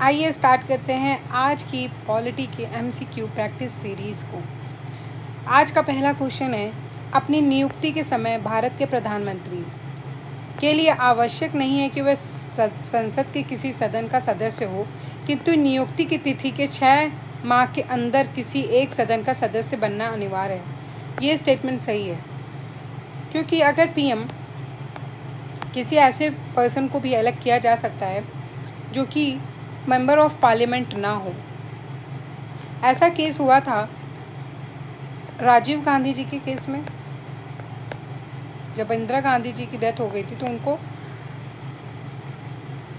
आइए स्टार्ट करते हैं आज की पॉलिटी के MCQ प्रैक्टिस सीरीज़ को। आज का पहला क्वेश्चन है, अपनी नियुक्ति के समय भारत के प्रधानमंत्री के लिए आवश्यक नहीं है कि वह संसद के किसी सदन का सदस्य हो, किंतु नियुक्ति की तिथि के 6 माह के अंदर किसी एक सदन का सदस्य बनना अनिवार्य है। ये स्टेटमेंट सही है, क्योंकि अगर PM किसी ऐसे पर्सन को भी इलेक्ट किया जा सकता है जो कि मेंबर ऑफ पार्लियामेंट ना हो। ऐसा केस हुआ था राजीव गांधी जी के केस में, जब इंदिरा गांधी जी की डेथ हो गई थी तो उनको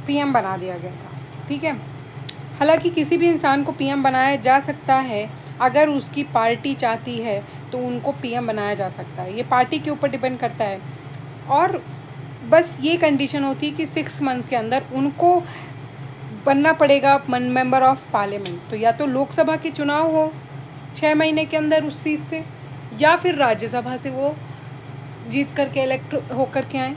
PM बना दिया गया था। ठीक है, हालांकि किसी भी इंसान को PM बनाया जा सकता है, अगर उसकी पार्टी चाहती है तो उनको PM बनाया जा सकता है। ये पार्टी के ऊपर डिपेंड करता है, और बस ये कंडीशन होती है कि 6 मंथ्स के अंदर उनको बनना पड़ेगा मेंबर ऑफ पार्लियामेंट। तो या तो लोकसभा के चुनाव हो 6 महीने के अंदर उस सीट से, या फिर राज्यसभा से वो जीत करके इलेक्ट होकर के आए।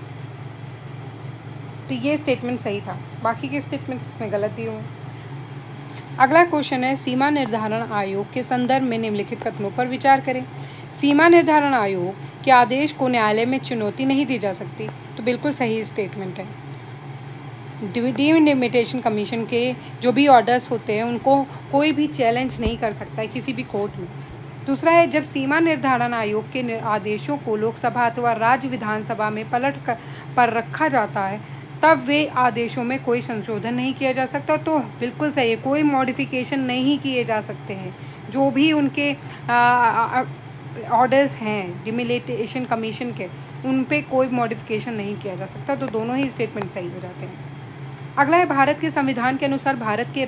तो ये स्टेटमेंट सही था, बाकी के स्टेटमेंट्स इसमें गलत दिए हुए। अगला क्वेश्चन है, सीमा निर्धारण आयोग के संदर्भ में निम्नलिखित कथनों पर विचार करें। सीमा निर्धारण आयोग के आदेश को न्यायालय में चुनौती नहीं दी जा सकती। तो बिल्कुल सही स्टेटमेंट है। डिलिमिटेशन कमीशन के जो भी ऑर्डर्स होते हैं उनको कोई भी चैलेंज नहीं कर सकता है किसी भी कोर्ट में। दूसरा है, जब सीमा निर्धारण आयोग के आदेशों को लोकसभा अथवा राज्य विधानसभा में पलट पर रखा जाता है, तब वे आदेशों में कोई संशोधन नहीं किया जा सकता। तो बिल्कुल सही है, कोई मॉडिफिकेशन नहीं किए जा सकते हैं। जो भी उनके ऑर्डर्स हैं डिलिमिटेशन कमीशन के, उन पे कोई मॉडिफिकेशन नहीं किया जा सकता। तो दोनों ही स्टेटमेंट सही हो जाते हैं। अगला है, भारत के संविधान के अनुसार भारत के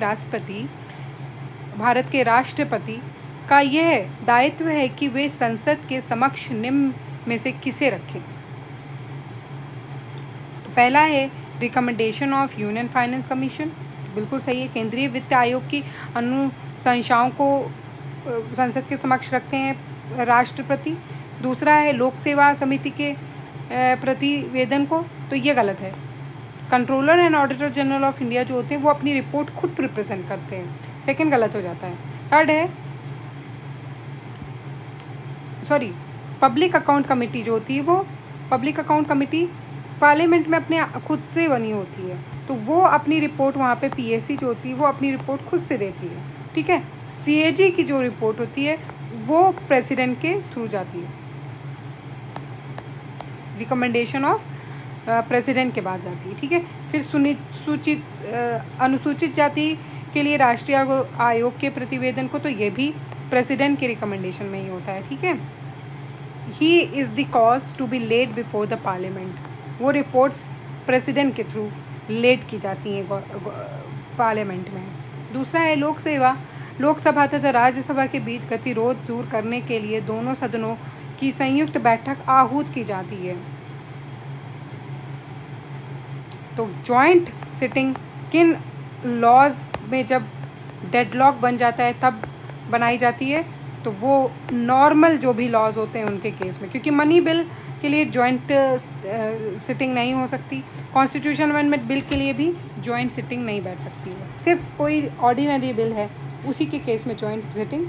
राष्ट्रपति का यह दायित्व है कि वे संसद के समक्ष निम्न में से किसे रखें। तो पहला है recommendation of union finance commission, बिल्कुल सही है। केंद्रीय वित्त आयोग की अनुशंसाओं को संसद के समक्ष रखते हैं राष्ट्रपति। दूसरा है लोक सेवा समिति के प्रतिवेदन को, तो ये गलत है। Controller and auditor general of India जो होते हैं वो अपनी रिपोर्ट खुद रिप्रेजेंट करते हैं। सेकंड गलत हो जाता है। थर्ड है पब्लिक अकाउंट कमेटी जो होती है, वो पब्लिक अकाउंट कमेटी पार्लियामेंट में अपने खुद से बनी होती है, तो वो अपनी रिपोर्ट वहाँ पे PSC जो होती है वो अपनी रिपोर्ट खुद से देती है। ठीक है, CAG की जो रिपोर्ट होती है वो प्रेसिडेंट के थ्रू जाती है, रिकमेंडेशन ऑफ प्रेसिडेंट के बाद जाती है। ठीक है, फिर अनुसूचित जाति के लिए राष्ट्रीय आयोग के प्रतिवेदन को, तो ये भी प्रेसिडेंट के रिकमेंडेशन में ही होता है। ठीक है, he is the cause to be laid before the parliament, वो रिपोर्ट्स प्रेसिडेंट के थ्रू लेड की जाती हैं पार्लियामेंट में। दूसरा है लोकसभा तथा राज्यसभा के बीच गतिरोध दूर करने के लिए दोनों सदनों की संयुक्त बैठक आहूत की जाती है। तो जॉइंट सिटिंग किन लॉज में जब डेडलॉक बन जाता है तब बनाई जाती है, तो वो नॉर्मल जो भी लॉज होते हैं उनके केस में, क्योंकि मनी बिल के लिए जॉइंट सिटिंग नहीं हो सकती, कॉन्स्टिट्यूशन अमेंडमेंट बिल के लिए भी जॉइंट सिटिंग नहीं बैठ सकती है। सिर्फ कोई ऑर्डिनरी बिल है उसी के केस में जॉइंट सिटिंग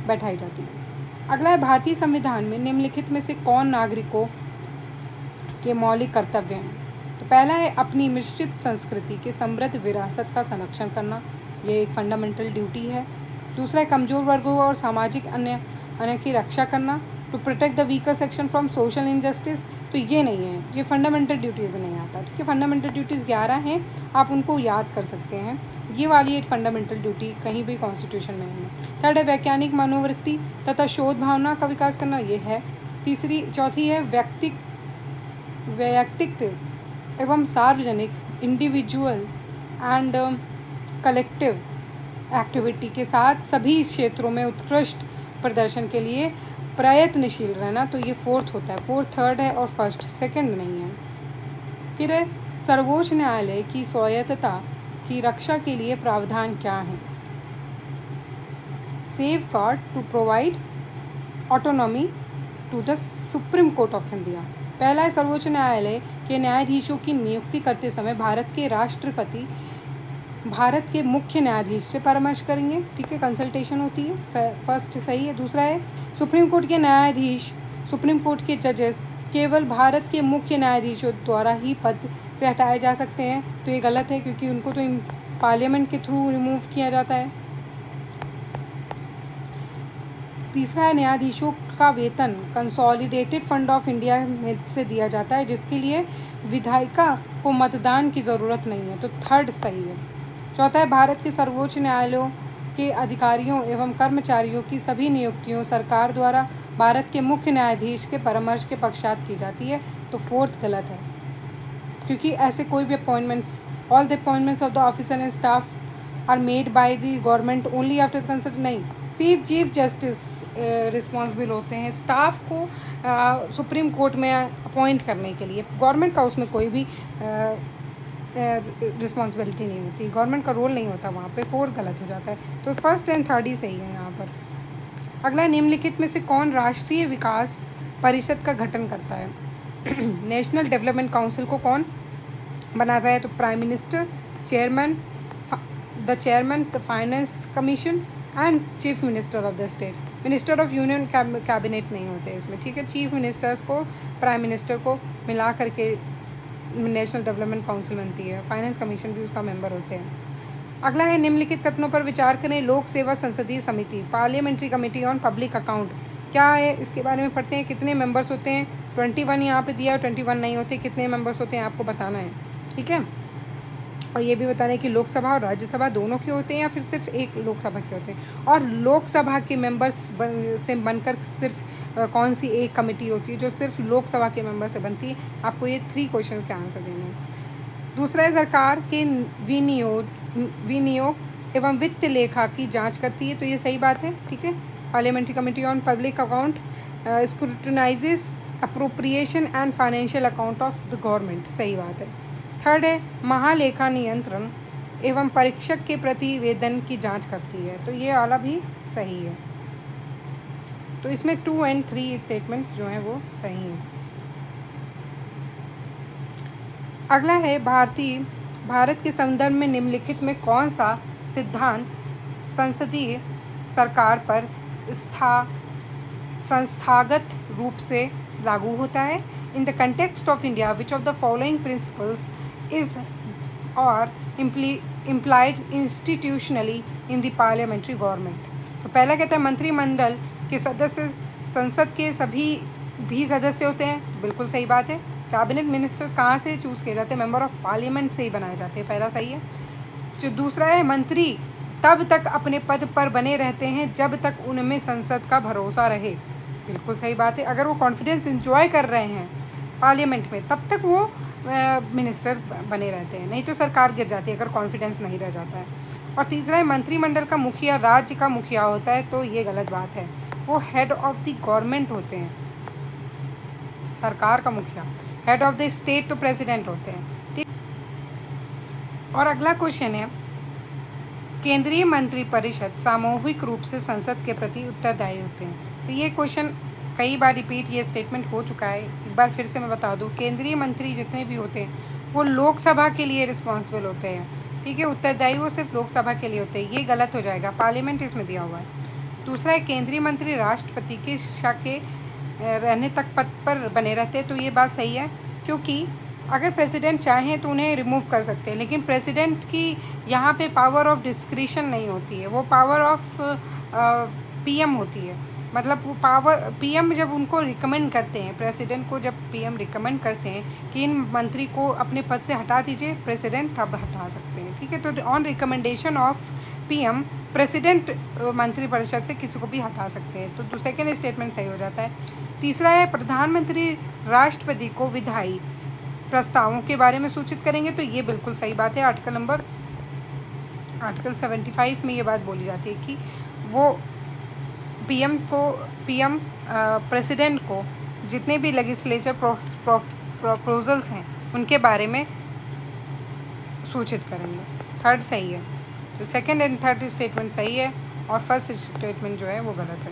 बैठाई जाती है। अगला है, भारतीय संविधान में निम्नलिखित में से कौन नागरिकों के मौलिक कर्तव्य हैं। तो पहला है अपनी मिश्रित संस्कृति के समृद्ध विरासत का संरक्षण करना, ये एक फंडामेंटल ड्यूटी है। दूसरा है कमज़ोर वर्गों और सामाजिक अन्य की रक्षा करना, to protect the weaker section from social injustice, तो ये नहीं है, ये फंडामेंटल ड्यूटीज़ में नहीं आता। ठीक है, फंडामेंटल ड्यूटीज़ 11 हैं, आप उनको याद कर सकते हैं। ये वाली एक फंडामेंटल ड्यूटी कहीं भी कॉन्स्टिट्यूशन में नहीं है। थर्ड है वैज्ञानिक मनोवृत्ति तथा शोध भावना का विकास करना, ये है। चौथी है वैयक्तिक एवं सार्वजनिक इंडिविजुअल एंड कलेक्टिव एक्टिविटी के साथ सभी क्षेत्रों में उत्कृष्ट प्रदर्शन के लिए प्रयत्नशील रहना, तो ये फोर्थ होता है। फोर्थ थर्ड है और फर्स्ट सेकंड नहीं है। फिर है सर्वोच्च न्यायालय की स्वायत्तता की रक्षा के लिए प्रावधान क्या है। Safeguard to provide autonomy to the supreme court of India. पहला है सर्वोच्च न्यायालय के न्यायाधीशों की नियुक्ति करते समय भारत के राष्ट्रपति भारत के मुख्य न्यायाधीश से परामर्श करेंगे, ठीक है, कंसल्टेशन होती है, फर्स्ट सही है। दूसरा है सुप्रीम कोर्ट के न्यायाधीश, सुप्रीम कोर्ट के जजेस केवल भारत के मुख्य न्यायाधीशों द्वारा ही पद से हटाए जा सकते हैं, तो ये गलत है क्योंकि उनको तो पार्लियामेंट के थ्रू रिमूव किया जाता है। तीसरा है न्यायाधीशों का वेतन कंसोलिडेटेड फंड ऑफ इंडिया में से दिया जाता है, जिसके लिए विधायिका को मतदान की ज़रूरत नहीं है, तो थर्ड सही है। चौथा है भारत के सर्वोच्च न्यायालयों के अधिकारियों एवं कर्मचारियों की सभी नियुक्तियों सरकार द्वारा भारत के मुख्य न्यायाधीश के परामर्श के पश्चात की जाती है, तो फोर्थ गलत है क्योंकि ऐसे कोई भी appointments, all the appointments of the officer and staff are made by the government only after consult, नहीं, चीफ जस्टिस रिस्पॉन्सिबल होते हैं स्टाफ को सुप्रीम कोर्ट में अपॉइंट करने के लिए, गवर्नमेंट का उसमें कोई भी रिस्पॉन्सिबिलिटी नहीं होती, गवर्नमेंट का रोल नहीं होता वहाँ पे, फोर्थ गलत हो जाता है, तो फर्स्ट एंड थर्ड ही सही है यहाँ पर। अगला, निम्नलिखित में से कौन राष्ट्रीय विकास परिषद का गठन करता है? नेशनल डेवलपमेंट काउंसिल को कौन बनाता है? तो prime minister, chairman, the chairman the finance commission and chief minister of the state. Minister of union cabinet नहीं होते इसमें, ठीक है, चीफ मिनिस्टर्स को, प्राइम मिनिस्टर को मिला करके नेशनल डेवलपमेंट काउंसिल बनती है, फाइनेंस कमीशन भी उसका मेंबर होते हैं। अगला है निम्नलिखित कथनों पर विचार करें। लोक सेवा संसदीय समिति, parliamentary committee on public account, क्या है इसके बारे में पढ़ते हैं। कितने मेंबर्स होते हैं? 21 यहाँ पे दिया, 21 नहीं होते, कितने मेंबर्स होते हैं आपको बताना है, ठीक है। और ये भी बताना है कि लोकसभा और राज्यसभा दोनों के होते हैं या फिर सिर्फ एक लोकसभा के होते हैं, और लोकसभा के मेंबर्स से बनकर सिर्फ कौन सी एक कमेटी होती है जो सिर्फ लोकसभा के मेंबर से बनती है। आपको ये 3 क्वेश्चन के आंसर देने हैं। दूसरा है सरकार के विनियोग एवं वित्त लेखा की जांच करती है, तो ये सही बात है, ठीक है। Parliamentary committee on public account scrutinizes appropriation and financial account of the government, सही बात है। थर्ड है महालेखा नियंत्रण एवं परीक्षक के प्रतिवेदन की जांच करती है, तो ये वाला भी सही है। तो इसमें 2 और 3 स्टेटमेंट्स जो हैं वो सही हैं। अगला है भारत के संदर्भ में निम्नलिखित में कौन सा सिद्धांत संसदीय सरकार पर संस्थागत रूप से लागू होता है। In the context of India which of the following principles is or implied institutionally in the parliamentary government. तो पहला कहता है मंत्रिमंडल के सदस्य संसद के सभी भी सदस्य होते हैं, बिल्कुल सही बात है। कैबिनेट मिनिस्टर्स कहाँ से चूज़ किए जाते हैं? मेंबर ऑफ पार्लियामेंट से ही बनाए जाते हैं, पहला सही है। जो दूसरा है मंत्री तब तक अपने पद पर बने रहते हैं जब तक उनमें संसद का भरोसा रहे, बिल्कुल सही बात है। अगर वो कॉन्फिडेंस इंजॉय कर रहे हैं पार्लियामेंट में तब तक वो मिनिस्टर बने रहते हैं, नहीं तो सरकार गिर जाती है अगर कॉन्फिडेंस नहीं रह जाता है। और तीसरा है मंत्रिमंडल का मुखिया राज्य का मुखिया होता है, तो ये गलत बात है, वो हेड ऑफ द गवर्नमेंट होते हैं, सरकार का मुखिया। हेड ऑफ द स्टेट तो प्रेसिडेंट होते हैं, ठीक। और अगला क्वेश्चन है केंद्रीय मंत्रिपरिषद सामूहिक रूप से संसद के प्रति उत्तरदायी होते हैं। तो ये क्वेश्चन कई बार रिपीट ये स्टेटमेंट हो चुका है, एक बार फिर से मैं बता दूं। केंद्रीय मंत्री जितने भी होते हैं वो लोकसभा के लिए रिस्पॉन्सिबल होते हैं, ठीक है, उत्तरदायी वो सिर्फ लोकसभा के लिए होते हैं, ये गलत हो जाएगा, पार्लियामेंट इसमें दिया हुआ है। दूसरा है केंद्रीय मंत्री राष्ट्रपति के के रहने तक पद पर बने रहते हैं, तो ये बात सही है, क्योंकि अगर प्रेसिडेंट चाहें तो उन्हें रिमूव कर सकते हैं, लेकिन प्रेसिडेंट की यहाँ पे पावर ऑफ डिस्क्रिशन नहीं होती है, वो पावर ऑफ पीएम होती है। मतलब वो पावर पीएम जब उनको रिकमेंड करते हैं, प्रेसिडेंट को जब पीएम रिकमेंड करते हैं कि इन मंत्री को अपने पद से हटा दीजिए, प्रेसिडेंट तब हटा सकते हैं, ठीक है। तो on recommendation of PM president मंत्रिपरिषद से किसी को भी हटा सकते हैं, तो सेकेंड स्टेटमेंट सही हो जाता है। तीसरा है प्रधानमंत्री राष्ट्रपति को विधायी प्रस्तावों के बारे में सूचित करेंगे, तो ये बिल्कुल सही बात है। आर्टिकल 75 में ये बात बोली जाती है कि वो पीएम प्रेसिडेंट को जितने भी लेजिस्लेचर प्रपोजल्स हैं उनके बारे में सूचित करेंगे, थर्ड सही है। तो सेकंड एंड थर्ड स्टेटमेंट सही है और फर्स्ट स्टेटमेंट जो है वो गलत है।